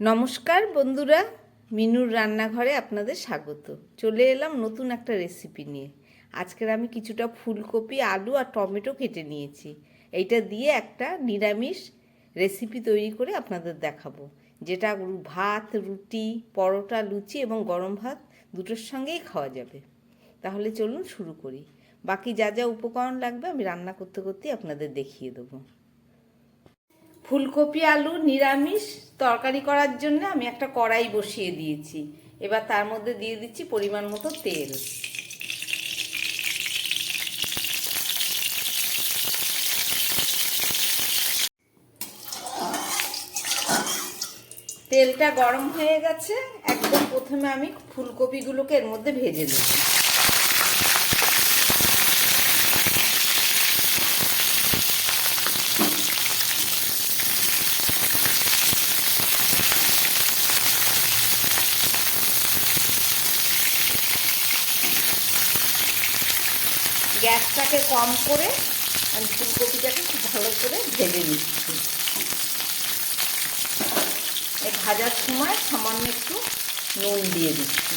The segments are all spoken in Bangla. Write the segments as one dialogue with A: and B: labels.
A: নমস্কার বন্ধুরা, মিনুর রান্নাঘরে আপনাদের স্বাগত। চলে এলাম নতুন একটা রেসিপি নিয়ে। আজকের আমি কিছুটা ফুলকপি, আলু আর টমেটো কেটে নিয়েছি। এইটা দিয়ে একটা নিরামিষ রেসিপি তৈরি করে আপনাদের দেখাবো, যেটা ভাত, রুটি, পরোটা, লুচি এবং গরম ভাত দুটোর সঙ্গেই খাওয়া যাবে। তাহলে চলুন শুরু করি। বাকি যা যা উপকরণ লাগবে আমি রান্না করতে করতেই আপনাদের দেখিয়ে দেবো। ফুলকপি আলু নিরামিষ তরকারি করার জন্য আমি একটা কড়াই বসিয়ে দিয়েছি। এবার তার মধ্যে দিয়ে দিচ্ছি পরিমাণ মতো তেল। তেলটা গরম হয়ে গেছে। একদম প্রথমে আমি ফুলকপিগুলোকে এর মধ্যে ভেজে নেব। গ্যাসটাকে কম করে আমি ফুলকপিটাকে খুব ভালো করে ভেজে নিচ্ছি। এই ভাজার সময় সামান্য একটু নুন দিয়ে দিচ্ছি।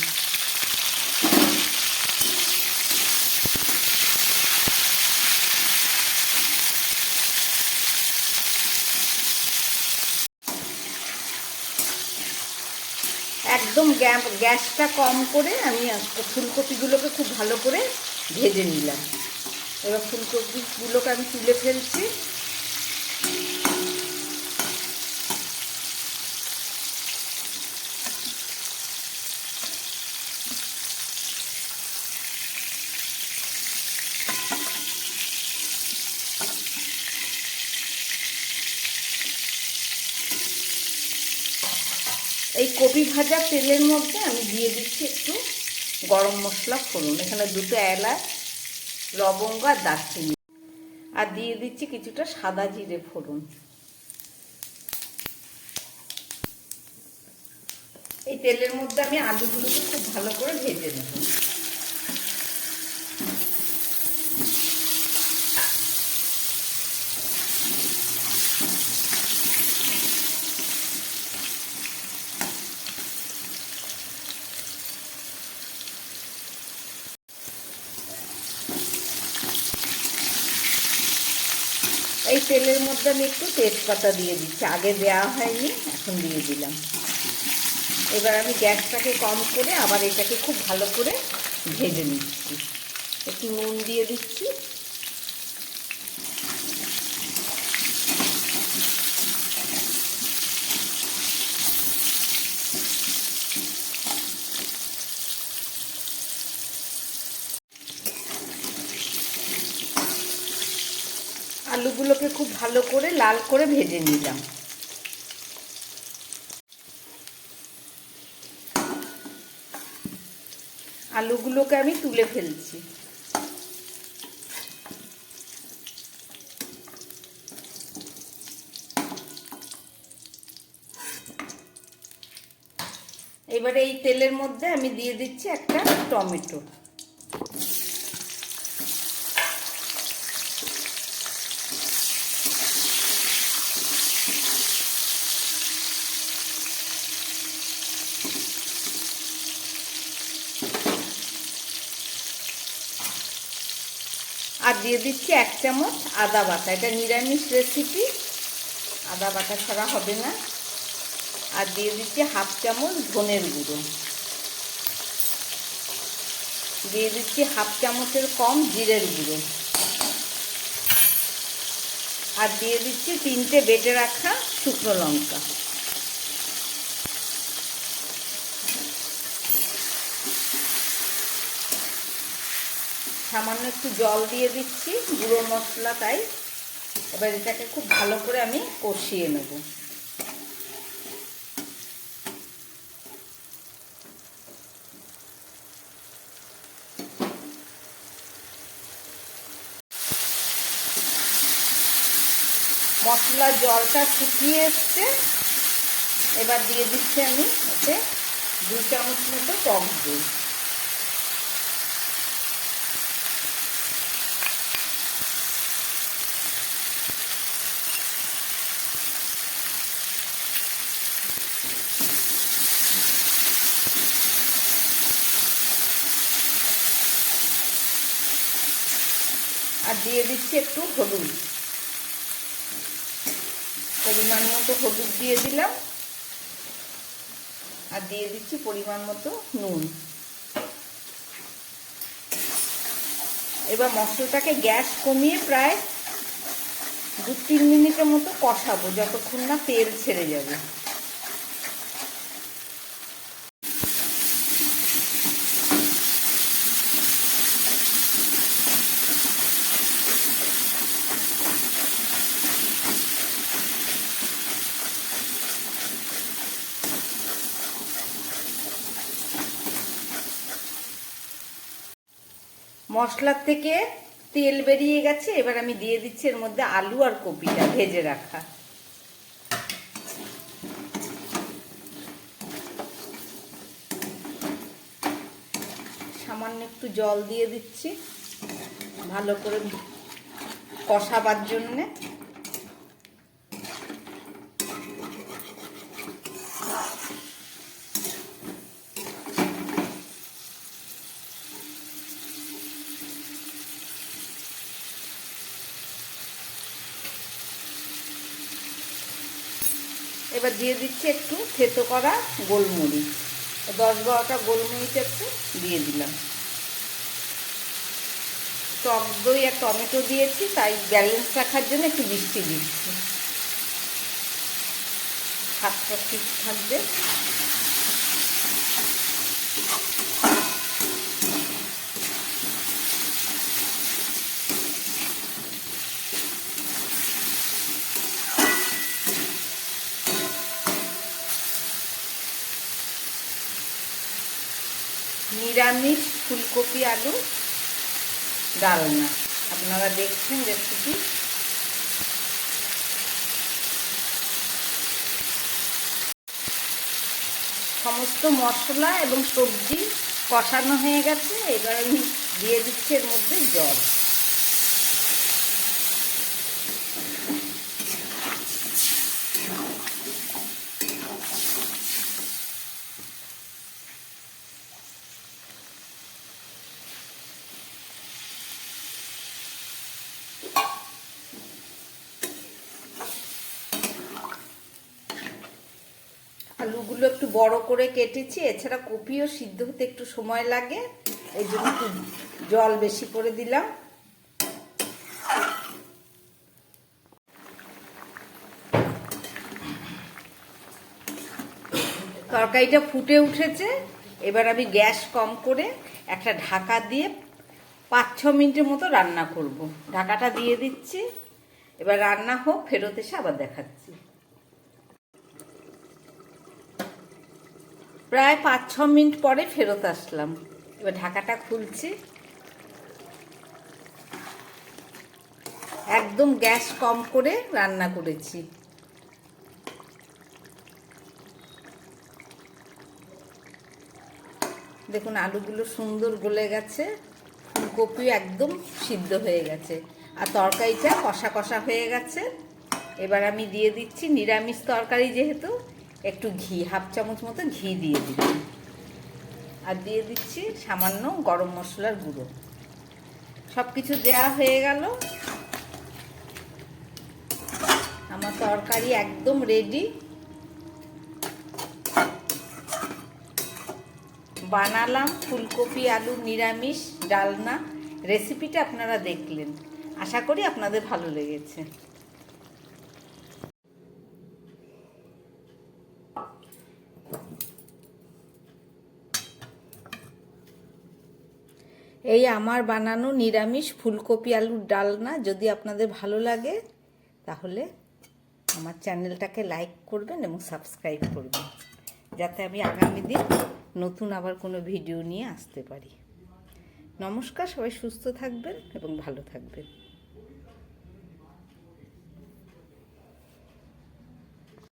A: একদম গ্যাসটা কম করে আমি ফুলকপিগুলোকে খুব ভালো করে ভেজে নিলাম। এবার ফুলকপিগুলোকে আমি তুলে ফেলছি। এই কপি ভাজা তেলের মধ্যে আমি দিয়ে দিচ্ছি একটু গরম মশলা ফোড়ন। এখানে দুটো এলাচ, লবঙ্গ আর দারচিনি, আর দিয়ে দিচ্ছি কিছুটা সাদা জিরে ফোড়ন। এই তেলের মধ্যে আমি আলুগুলোকে খুব ভালো করে ভেজে নেব। এই তেলের মধ্যে আমি একটু তেজপাতা দিয়ে দিচ্ছি, আগে দেওয়া হয়নি, এখন দিয়ে দিলাম। এবার আমি গ্যাসটাকে কম করে আবার এটাকে খুব ভালো করে ভেজে নিচ্ছি। একটু নুন দিয়ে দিচ্ছি। আলুগুলোকে খুব ভালো করে লাল করে ভেজে নিলাম। আলুগুলোকে আমি তুলে ফেলছি। এবারে এই তেলের মধ্যে আমি দিয়ে দিচ্ছি একটা টমেটো। আর দিয়ে দিচ্ছি 1 চামচ আদা বাটা। এটা নিরামিষ রেসিপি, আদা বাটা ছাড়া হবে না। আর দিয়ে দিচ্ছি 1/2 চামচ ধনের গুঁড়ো। দিয়ে দিচ্ছি 1/2 চামচের কম জিরের গুঁড়ো। আর দিয়ে দিচ্ছি 3টে বেটে রাখা শুকনো লঙ্কা। সামান্য একটু জল দিয়ে দিচ্ছি, গুঁড়ো মশলা তাই। এবার এটাকে খুব ভালো করে আমি কষিয়ে নেব। মশলার জলটা শুকিয়ে এসছে। এবার দিয়ে দিচ্ছি আমি এতে 2 চামচ মতো টক দই। দিয়ে দিচ্ছি একটু হলুদ, পরিমাণ মতো হলুদ দিয়ে দিলাম, আর দিয়ে দিচ্ছি পরিমাণ মতো নুন। এবার মশলাটাকে গ্যাস কমিয়ে প্রায় 2-3 মিনিটের মতো কষাবো, যতক্ষণ না তেল ছেড়ে যাবে। মশলার থেকে তেল বেরিয়ে গেছে, এবার আমি দিয়ে দিচ্ছি এর মধ্যে আলু আর কপিটা ভেজে রাখা। সামান্য একটু জল দিয়ে দিচ্ছি ভালো করে কষাবার জন্যে। এবার দিয়ে দিচ্ছি একটু থেতো করা গোলমরিচ, 10-12টা গোলমরিচ একটু দিয়ে দিলাম। টক দই আর টমেটো দিয়েছি, তাই ব্যালেন্স রাখার জন্য একটু মিষ্টি দিচ্ছি, স্বাদটা ঠিক থাকবে। নিরামিষ ফুলকপি আলু ডালনা আপনারা দেখছেন রেসিপি। সমস্ত মশলা এবং সবজি কষানো হয়ে গেছে, এবার আমি দিয়ে দিচ্ছি এর মধ্যে জল। আলুগুলো একটু বড় করে কেটেছি, এছাড়া কপিও সিদ্ধ হতে একটু সময় লাগে, এই জন্য একটু জল বেশি করে দিলাম। তরকারিটা ফুটে উঠেছে, এবার আমি গ্যাস কম করে একটা ঢাকা দিয়ে 5-6 মিনিটের মতো রান্না করব। ঢাকাটা দিয়ে দিচ্ছি, এবার রান্না হোক, ফেরত এসে আবার দেখাচ্ছি। প্রায় 5-6 মিনিট পরে ফেরত আসলাম, এবার ঢাকাটা খুলছি। একদম গ্যাস কম করে রান্না করেছি। দেখুন আলুগুলো সুন্দর গলে গেছে, ফুলকপি একদম সিদ্ধ হয়ে গেছে, আর তরকারিটা কষা কষা হয়ে গেছে। এবার আমি দিয়ে দিচ্ছি, নিরামিষ তরকারি যেহেতু, একটু ঘি, 1/2 চামচ মতো ঘি দিয়ে দিচ্ছি, আর দিয়ে দিচ্ছি সামান্য গরম মশলার গুঁড়ো। সব কিছু দেওয়া হয়ে গেল, আমার তরকারি একদম রেডি। বানালাম ফুলকপি আলু নিরামিষ ডালনা। রেসিপিটা আপনারা দেখলেন, আশা করি আপনাদের ভালো লেগেছে। এই আমার বানানো নিরামিষ ফুলকপি আলুর ডালনা যদি আপনাদের ভালো লাগে, তাহলে আমার চ্যানেলটাকে লাইক করবেন এবং সাবস্ক্রাইব করবেন, যাতে আমি আগামী দিন নতুন আবার কোনো ভিডিও নিয়ে আসতে পারি। নমস্কার, সবাই সুস্থ থাকবেন এবং ভালো থাকবেন।